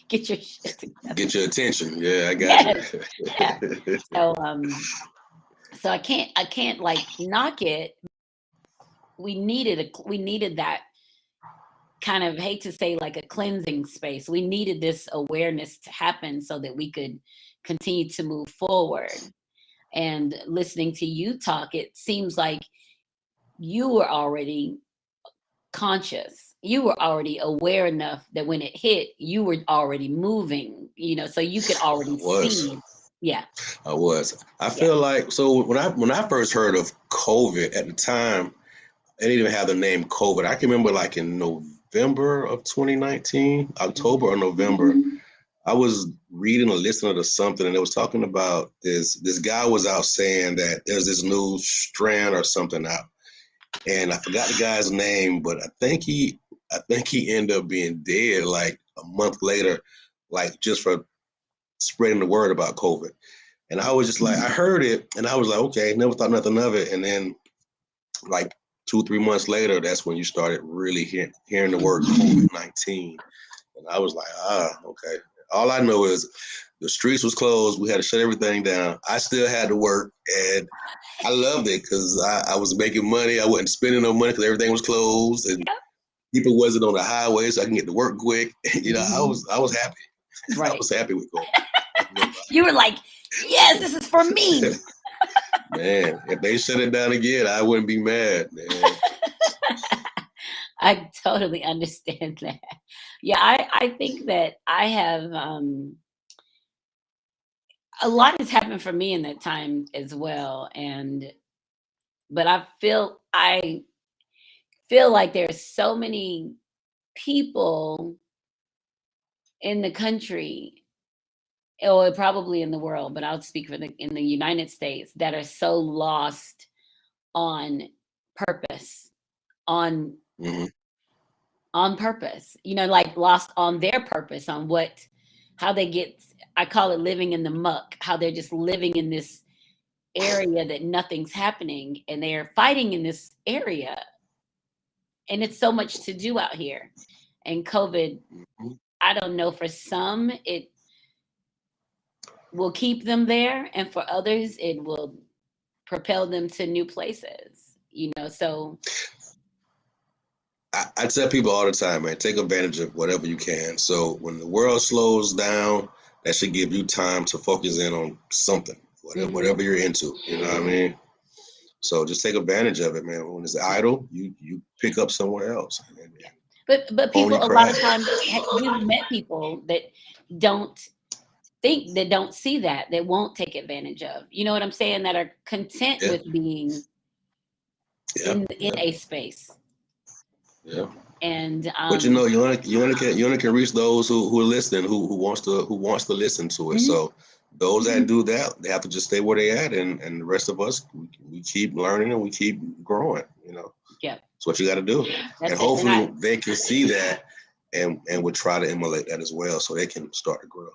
get your shit together. Get your attention. Yeah, I got Yes. Yeah. you. So so I can't like knock it. We needed that kind of, hate to say, like a cleansing space. We needed this awareness to happen so that we could continue to move forward. And listening to you talk, it seems like you were already conscious. You were already aware enough that when it hit, you were already moving, so you could I already was. see. Yeah, I was. I yeah. feel like, so when I first heard of COVID at the time, they didn't even have the name COVID. I can remember like in November of 2019, October or November, I was reading or listening to something, and it was talking about this guy was out saying that there's this new strand or something out, and I forgot the guy's name, but I think he ended up being dead like a month later, like just for spreading the word about COVID. And I was just like, I heard it, and I was like, okay, never thought nothing of it. And then like 2, 3 months later, that's when you started really hearing the word COVID-19. And I was like, okay. All I know is the streets was closed. We had to shut everything down. I still had to work, and I loved it because I was making money. I wasn't spending no money because everything was closed, and people wasn't on the highway, so I can get to work quick. I was happy. I Right. was happy with COVID. You were like, yes, this is for me. Man, if they shut it down again, I wouldn't be mad, man. I totally understand that. Yeah, I think that I have a lot has happened for me in that time as well. But I feel like there's so many people in the country, or probably in the world, but I'll speak in the United States, that are so lost on purpose, on hmm on purpose, like lost on their purpose, on how they get, I call it living in the muck, how they're just living in this area that nothing's happening, and they're fighting in this area, and it's so much to do out here. And COVID, I don't know, for some it will keep them there, and for others it will propel them to new places, so I tell people all the time, man, take advantage of whatever you can. So when the world slows down, that should give you time to focus in on something, mhm. whatever you're into. You know what I mean? So just take advantage of it, man. When it's idle, you pick up somewhere else and But hone people your a lot of craft. times, we've met people that don't don't see that won't take advantage of, you know what I'm saying, that are content Yeah, with being yeah, in yeah, a space. yeah. And But you only can reach those who are listening, who wants to listen to it. mhm, So those that do that, they have to just stay where they at, and the rest of us, we keep learning and we keep growing. yeah, That's what you got to do, and that's it. And hopefully they can see that and would try to emulate that as well, so they can start to grow.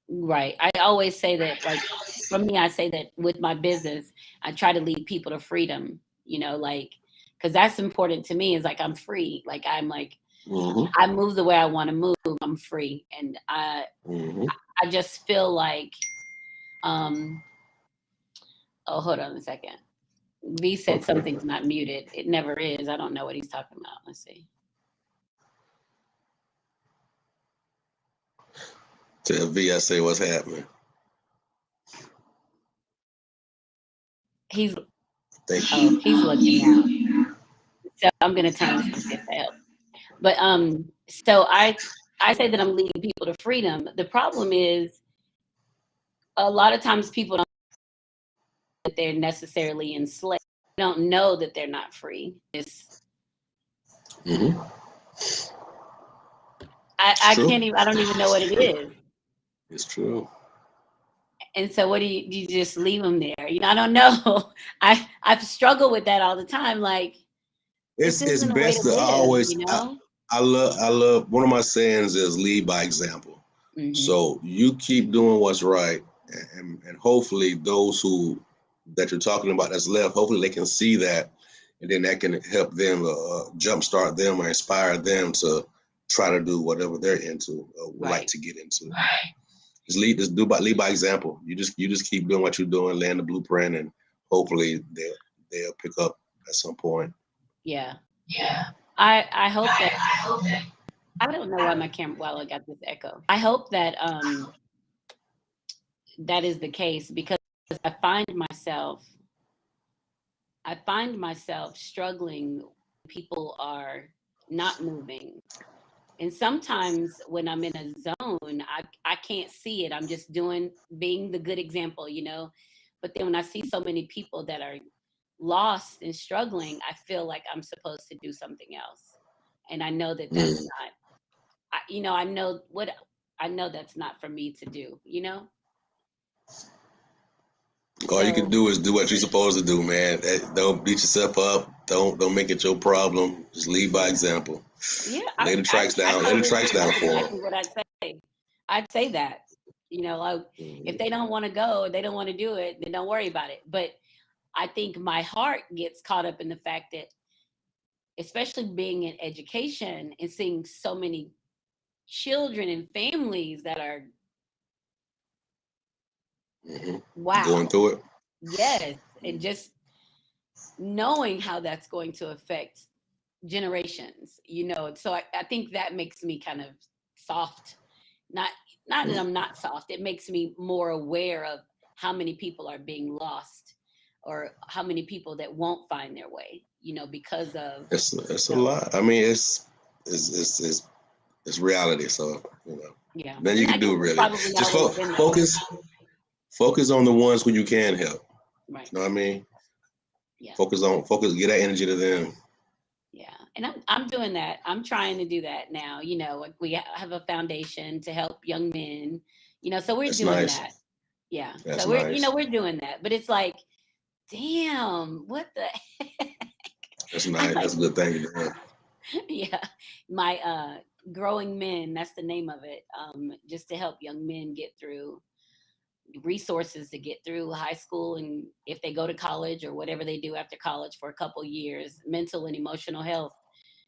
right, I always say that, like, for me, I say that with my business, I try to lead people to freedom, like, because that's important to me, is like I'm free, like I'm like, hmm I move the way I want to move, I'm free. And hmm I just feel like, um oh, hold on a second. V said Okay. something's not muted. It never is. I don't know what he's talking about. Let's see. Tell V I say what's happening. He's Thank Oh, you. he's looking now. So I'm gonna turn this and see if that helps. But so I say that I'm leading people to freedom. The problem is, a lot of times people don't know that they're necessarily enslaved. They don't know that they're not free. hmm It's I true. can't even, I don't even know what it is. It's true. And so what do you just leave them there? I don't know. I've struggled with that all the time. Like, this It's isn't a way best to to live, always. I love one of my sayings is lead by example. Hmm. So you keep doing what's right, and hopefully those who that you're talking about that's left, hopefully they can see that, and then that can help them jumpstart them or inspire them to try to do whatever they're into or would like Right. to get into. Just lead by example. You just keep doing what you're doing, laying the blueprint, and hopefully they'll pick up at some point. Yeah. Yeah. I hope that I hope that. I don't know why my camera well I got this echo. I hope that that is the case because I find myself struggling when people are not moving. And sometimes when I'm in a zone, I can't see it. I'm just being the good example, you know. But then when I see so many people that are lost and struggling, I feel like I'm supposed to do something else. And I know that that's Mm. not, I know that's not for me to do, you know? All you can So, do is do what you're supposed to do, man. Don't beat yourself up. Don't make it your problem. Just lead by example. yeah, Lay the tracks I down. Lay the totally tracks agree. down That's for them. exactly what I'd say. I'd say that, you know, like, if they don't want to go, or they don't want to do it, then don't worry about it. But I think my heart gets caught up in the fact that, especially being in education and seeing so many children and families that are, Going wow, through it. yes, and just knowing how that's going to affect generations, you know. So I think that makes me kind of soft. Not not that I'm not soft. It makes me more aware of how many people are being lost or how many people that won't find their way, you know, because of It's a so lot. I mean, it's reality. So yeah. then you And I can guess do it's really. probably Just always been that way. focus on the ones who you can help. Right. You know what I mean? Yeah. Focus. Get that energy to them. Yeah. And I'm doing that. I'm trying to do that now. You know, like we have a foundation to help young men, you know, so we're That's doing nice. that. Yeah. That's So we're, you nice. know, we're doing that. But it's like, damn, what the That's I'm nice. like, That's a good thing to do. yeah, my growing men, that's the name of it. Just to help young men get through resources to get through high school, and if they go to college or whatever they do after college for a couple years, mental and emotional health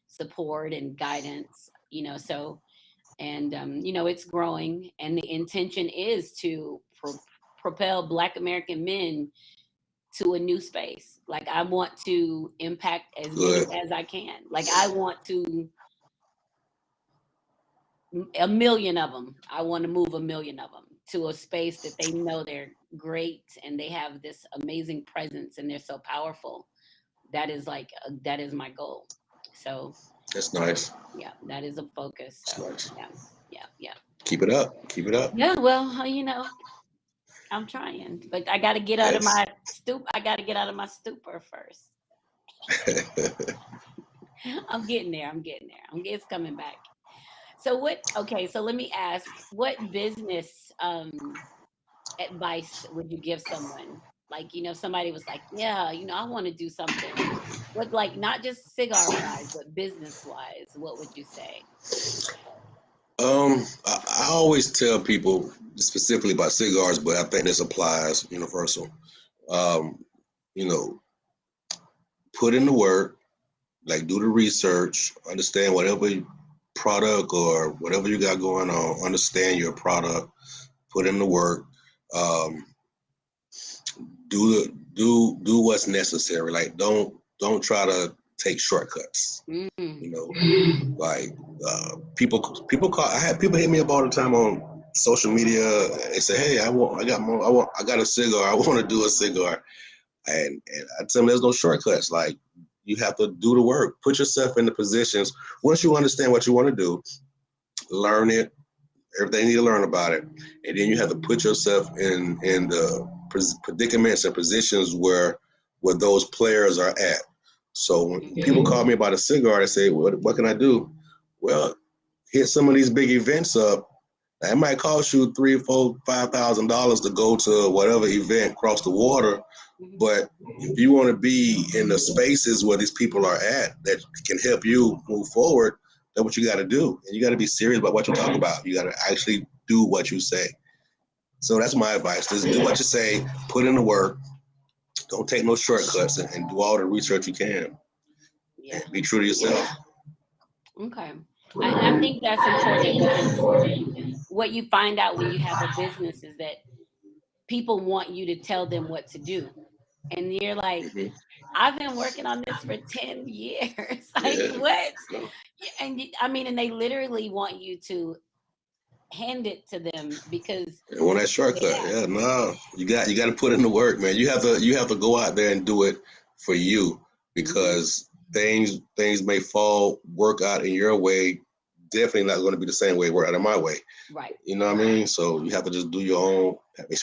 support and guidance, you know. So, and you know, it's growing, and the intention is to propel Black American men to a new space. Like, I want to impact as many Good. as I can. Like, I want to a million of them. I want to move a million of them to a space that they know they're great and they have this amazing presence and they're so powerful. That is like that is my goal. So That's nice. yeah, that is a focus. That's So nice. yeah, yeah, yeah, Keep it up. Keep it up. yeah. Well, you know, I'm trying, but I got to get out of Yes. my I got to get out of my stupor first. I'm getting there. I'm getting there. It's coming back. So what? Okay, so let me ask, what business advice would you give someone? Like, you know, somebody was like, yeah, you know, I want to do something. What, like, not just cigar wise, but business wise, what would you say? I always tell people specifically about cigars, but I think this applies universal. Um, you know, put in the work, like do the research, understand whatever product or whatever you got going on, understand your product, put in the work, um, do what's necessary. Like don't try to take shortcuts. Mm, You know, like people call. I have people hit me up all the time on social media. They say, "Hey, I got a cigar. I want to do a cigar," and I tell them there's no shortcuts. Like you have to do the work, put yourself in the positions. Once you understand what you want to do, learn it, everything you need to learn about it, and then you have to put yourself in the predicaments and positions where those players are at. So when people call me about a cigar, they say, what can I do? Well, hit some of these big events up. It might cost you $3, $4, $5,000 to go to whatever event across the water, mhm. but if you want to be in the spaces where these people are at that can help you move forward, that's what you got to do. And you got to be serious about what you talk about. You got to actually do what you say. So that's my advice. Just do what you say, put in the work, don't take no shortcuts, and do all the research you can. Yeah. And be true to yourself. Okay. And I think that's important because what you find out when you have a business is that people want you to tell them what to do. And you're like, Mhm. I've been working on this for 10 years. Like, Yeah. what? No. I mean, and they literally want you to hand it to them because And want that they shortcut. have Yeah, to. no. You got to put in the work, man. You have to go out there and do it for you Hmm. because things may fall work out in your way. Definitely not going to be the same way work out in my way. Right. You know what I mean? So you have to just do your own,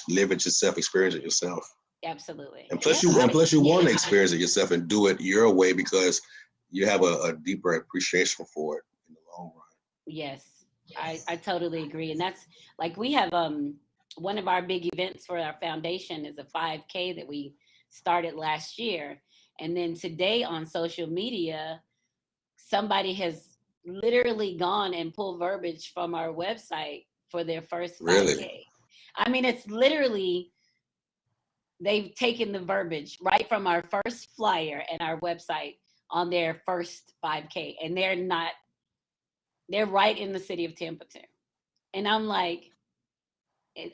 live it yourself, experience it yourself. Absolutely. And Yeah. plus you want to experience it yourself and do it your way because you have a deeper appreciation for it in the long run. Yes. I totally agree. And that's like we have one of our big events for our foundation is a 5K that we started last year. And then today on social media, somebody has literally gone and pulled verbiage from our website for their first Really. 5K. I mean, it's literally they've taken the verbiage right from our first flyer and our website on their first 5K, and they're right in the city of Templeton. And I'm like,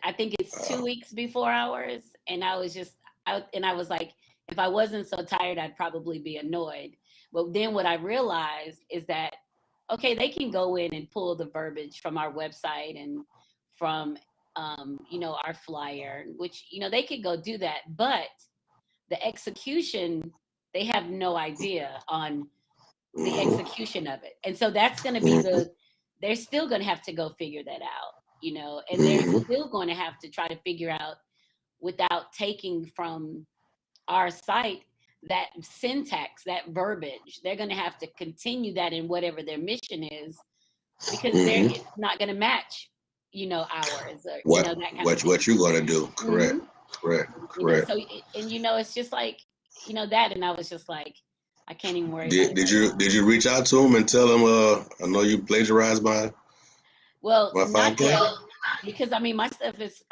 I think it's Uh, 2 weeks before ours, and I was just out, and I was like, if I wasn't so tired, I'd probably be annoyed. But then what I realized is that okay, they can go in and pull the verbiage from our website and from our flyer, which they could go do that, but the execution, they have no idea on the mhm, execution of it. And so that's going to be mhm, they're still going to have to go figure that out, and they're mhm, still going to have to try to figure out without taking from our site that syntax, that verbiage. They're going to have to continue that in whatever their mission is because mhm. it's not going to match, ours or, What that kind of what thing. what you gonna do? Hmm. Correct. Correct. Correct. So, and it's just like, that. And I was just like, I can't even worry about Did it did right you now. did you reach out to him and tell him I know you plagiarized Well, my not 5K? yet because I mean, my stuff is,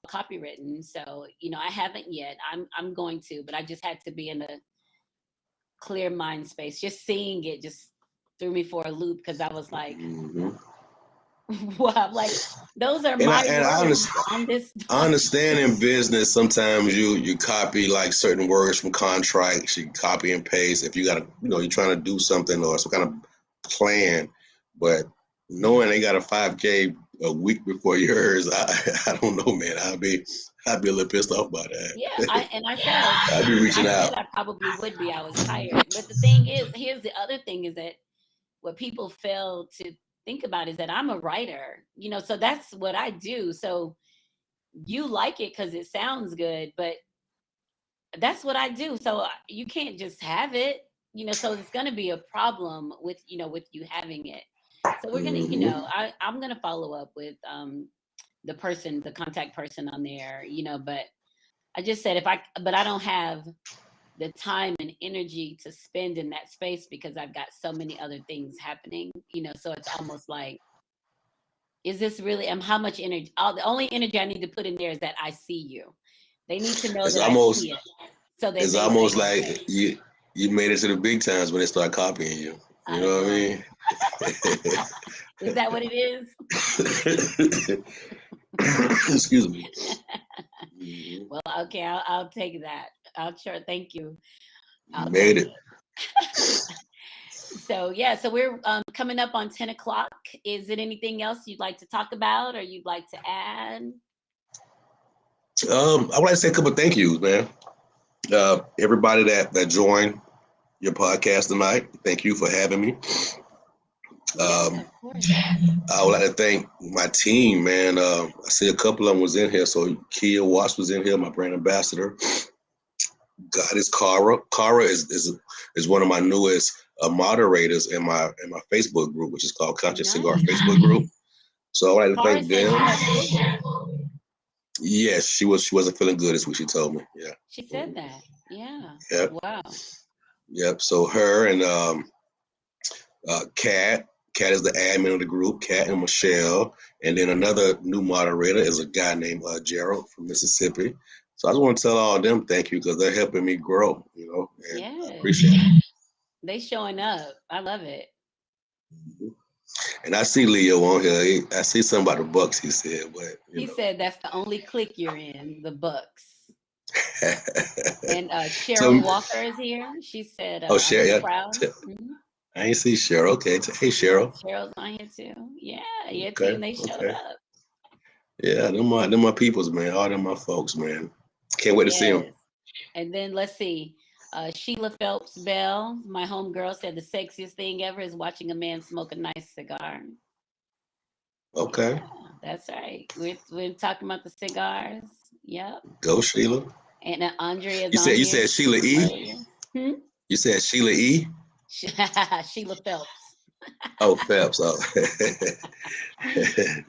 copywritten. So, I haven't yet. I'm going to, but I just had to be in a clear mind space. Just seeing it just threw me for a loop because I was like, Hmm. well, I'm like, those are And I my and I words understand. on this I understand document. in business sometimes you copy like certain words from contracts, you copy and paste if you got to, you're trying to do something or some kind of plan, but knowing they got a 5K a week before yours, I don't know, man. I'd be a little pissed off by Yeah, that. I said, I'd be reaching out. I probably would be. I was tired. But the thing is, here's the other thing is that what people fail to think about is that I'm a writer, so that's what I do. So you like it because it sounds good, but that's what I do. So you can't just have it, so it's going to be a problem with, with you having it. So we're going to, Hmm. I'm going to follow up with the contact person on there, but I just said but I don't have the time and energy to spend in that space because I've got so many other things happening, so it's almost like, is this really, how much energy, the only energy I need to put in there is that I see you. They need to know It's that I almost see it so that it's they say, almost like okay, you made it to the big times when they start copying you. You I know what I know. mean? Is that what it is? Excuse me. Mhm. Well, okay, I'll take that. I'll sure, thank you. You I'll made take it. So yeah, so we're coming up on 10 o'clock. Is it anything else you'd like to talk about or you'd like to add? I would like to say a couple of thank yous, man. Everybody that joined your podcast tonight, thank you for having me. Yeah, Um, of course. I would like to thank my team, man. I see a couple of them was in here. So Kia Watts was in here, my brand ambassador. God is Cara. Cara is one of my newest moderators in my Facebook group, which is called Conscious Cigar Nice. Facebook group. So I would like to Cara thank said she them. had COVID. Yes, she wasn't feeling good this week. She told me. Yeah. She said that. Yeah. Yep. Wow. Yep. So her and Kat. Kat is the admin of the group. Kat and Michelle, and then another new moderator is a guy named Gerald from Mississippi. So I just want to tell all of them thank you because they're helping me grow. And I Yes. appreciate it. They showing up. I love it. And I see Leo on here. I see something about the Bucks. He said, but you He know. said that's the only clique you're in, the Bucks. And So, Cheryl Walker is here. She said, oh, I'm Cheryl, so yeah. proud. Mhm. I ain't see Cheryl. Okay, hey Cheryl. Cheryl's on here too. Yeah, your Okay, team, they showed okay. up. Yeah, them my peoples, man. All them my folks, man. Can't wait to see them. Yes. And then let's see. Sheila Phelps Bell, my homegirl, said the sexiest thing ever is watching a man smoke a nice cigar. Yeah, Okay, that's right. We're talking about the cigars. Yep. go Sheila. And Andrea's You on said here. Sheila E. Earlier. Hmm? You said Sheila E. Sheila Phelps. Oh, Phelps. Oh.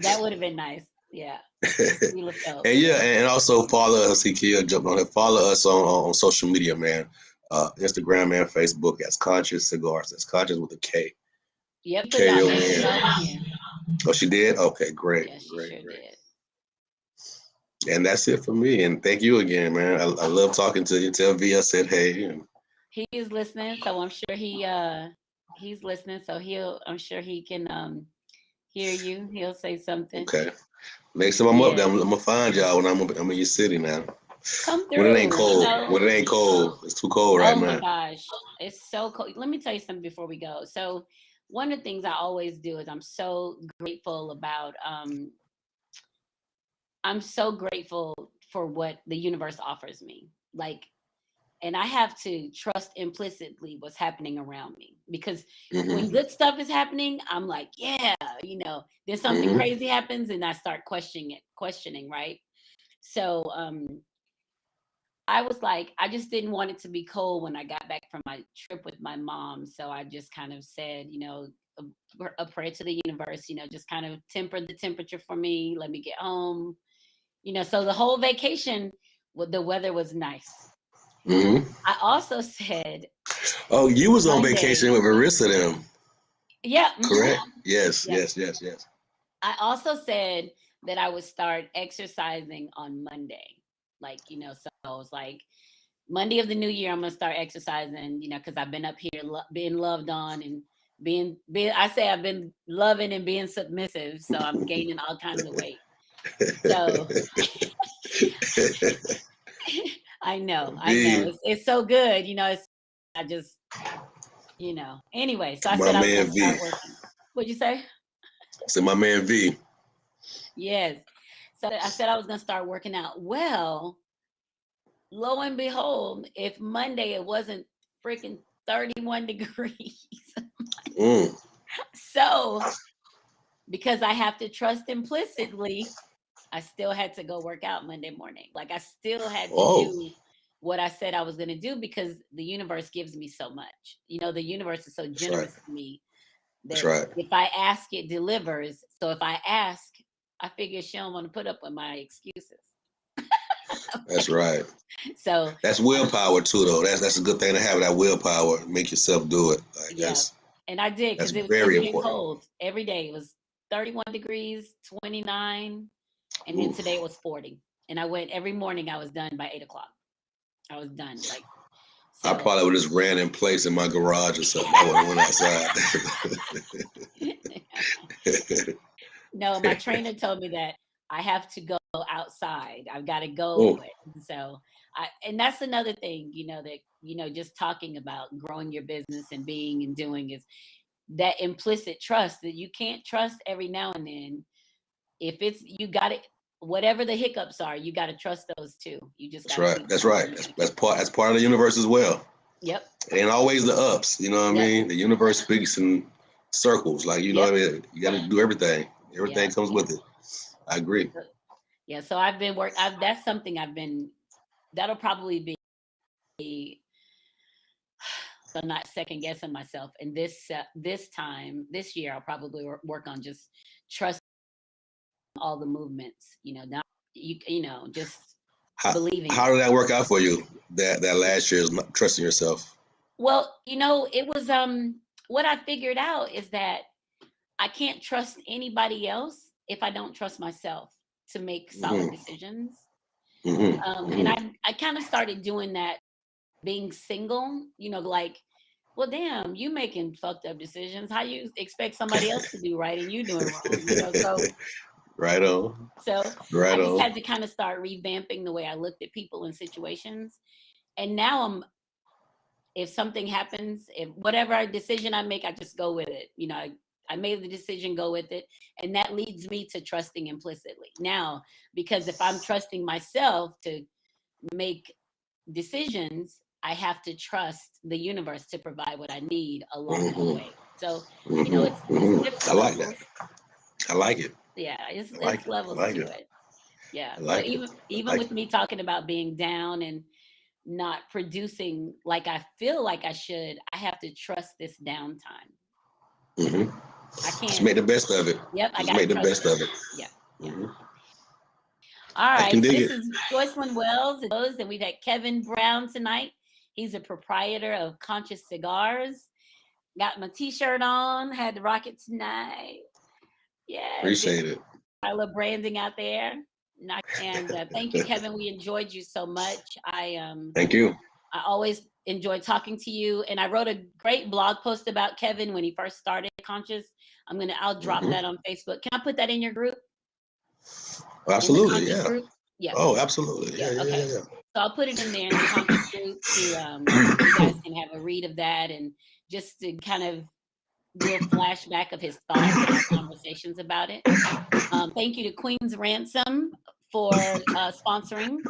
That would have been nice. Yeah. Sheila And Phelps. yeah, and also follow us. He jumped on it. Follow us on social media, man. Instagram and Facebook. That's Conscious Cigars. That's Conscious with a K. Yep, put our handles KON. all in here. Oh, she did. Okay, great, Yeah, she great, sure great. did. And that's it for me. And thank you again, man. I love talking to you. Tell V I said hey. And He is listening, so I'm sure he's listening, so I'm sure he can hear you. He'll say something. okay. Next time I'm up there, Yes. I'm gonna find y'all when I'm in your city now. Come When it ain't through, cold. When it ain't cold. It's too cold right Oh my now. gosh, it's so cool. Let me tell you something before we go. So, one of the things I always do is I'm so grateful for what the universe offers me. Like, and I have to trust implicitly what's happening around me because when Hmm. good stuff is happening, I'm like, yeah, then something Hmm. crazy happens and I start questioning, right? So, I was like, I just didn't want it to be cold when I got back from my trip with my mom. So I just kind of said, a, a prayer to the universe, just kind of temper the temperature for me. Let me get home. So the whole vacation, the weather was nice. Hmm. I also said Oh, you was on vacation Monday, with Marissa them, yeah, correct? Yes, yep. yes, yes, yes. I also said that I would start exercising on Monday. Like, so I was like, Monday of the new year, I'm gonna start exercising, because I've been up here being loved on and being. I say I've been loving and being submissive, so I'm gaining all kinds of weight. So I know, V, it's so good, It's I just, Anyway, so I my said I was man gonna V. start working. What'd you say? I said my man V. Yes. So I said I was gonna start working out. Well, lo and behold, if Monday it wasn't freaking 31 degrees. Mm. So because I have to trust implicitly, I still had to go work out Monday morning. Like I still had to Oh, do what I said I was going to do because the universe gives me so much. The universe is so that's right. generous to me That's that right. if I ask, it delivers. So if I ask, I figure she don't want to put up with my excuses. That's right. So That's willpower too, though. That's a good thing to have that willpower. Make yourself do it. Like yeah, and I did that's because very it's been important. cold every day. It was 31 degrees, 29, and then Oof. today it was 40. And I went every morning. I was done by 8 o'clock. I was done. Like I so. probably would just ran in place in my garage or something. I would have went outside. No, my trainer told me that I have to go outside. I've got to go. Oh, So and that's another thing, that, just talking about growing your business and being and doing is that implicit trust that you can't trust every now and then. If it's, you got it, whatever the hiccups are, you got to trust those too. You just that's got to right. keep That's right. trusting and That's keep trusting. part of the universe as well. Yep. It ain't always the ups. You know what I Yep. mean? The universe speaks in circles. Like you know Yep. what I mean? You got to do everything. Yeah. Everything comes with it. I agree. Yeah. So I've been that's something that'll probably be, so not second guessing myself. And this year, I'll probably work on just trusting all the movements. Not just How believing how it. did that work out for you? That last year is not trusting yourself. Well, it was what I figured out is that I can't trust anybody else if I don't trust myself to make solid Hmm. decisions. Hmm. And Hmm. I kind of started doing that being single, like Well, damn, you making fucked up decisions. How you expect somebody else to do right and you doing wrong? You know, so Right on. so Right I just on. had to kind of start revamping the way I looked at people and situations. And now if something happens, if whatever decision I make, I just go with it. You know, I made the decision, go with it. And that leads me to trusting implicitly. Now, because if I'm trusting myself to make decisions, I have to trust the universe to provide what I need along the Hmm. way. So, you know, Hmm. it's Hmm. I different like that. levels. I like it. Yeah, I it's like it. I levels like to it. it. Yeah. I So like it. I even like with it. me talking about being down and not producing like I feel like I should, I have to trust this downtime. Hmm. I Just can't. make the best of it. Yep, I Just gotta make the trust best it. of it. Yeah, yeah. Hmm. All I can right. So dig this it. is Joycelyn Wells, and we've had Kevin Brown tonight. He's a proprietor of Conscious Cigars. Got my T-shirt on. Had to rock it tonight. Yes, get Appreciate it. our little branding out there. And thank you, Kevin. We enjoyed you so much. Thank you. I always enjoy talking to you. And I wrote a great blog post about Kevin when he first started Conscious. I'll drop Hmm. that on Facebook. Can I put that in your group, in the Absolutely. Conscious Yeah. group? Yeah, Oh, absolutely. yeah. Yeah. Yeah. Okay. Yeah. So I'll put it in there in the Conscious group to so you Yeah. guys can have a read of that and just to kind of do a flashback of his thoughts and our conversations about it. Thank you to Queen's Ransom for sponsoring,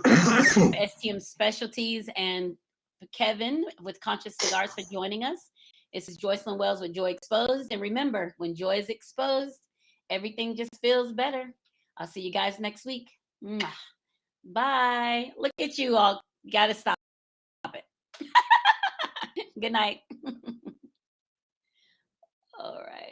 STM Specialties, and Kevin with Conscious Cigars for joining us. This is Joycelyn Wells with Joy Exposed. And remember, when joy is exposed, everything just feels better. I'll see you guys next week. Mwah. Bye. Look at you all. Gotta stop it. Good night. All right.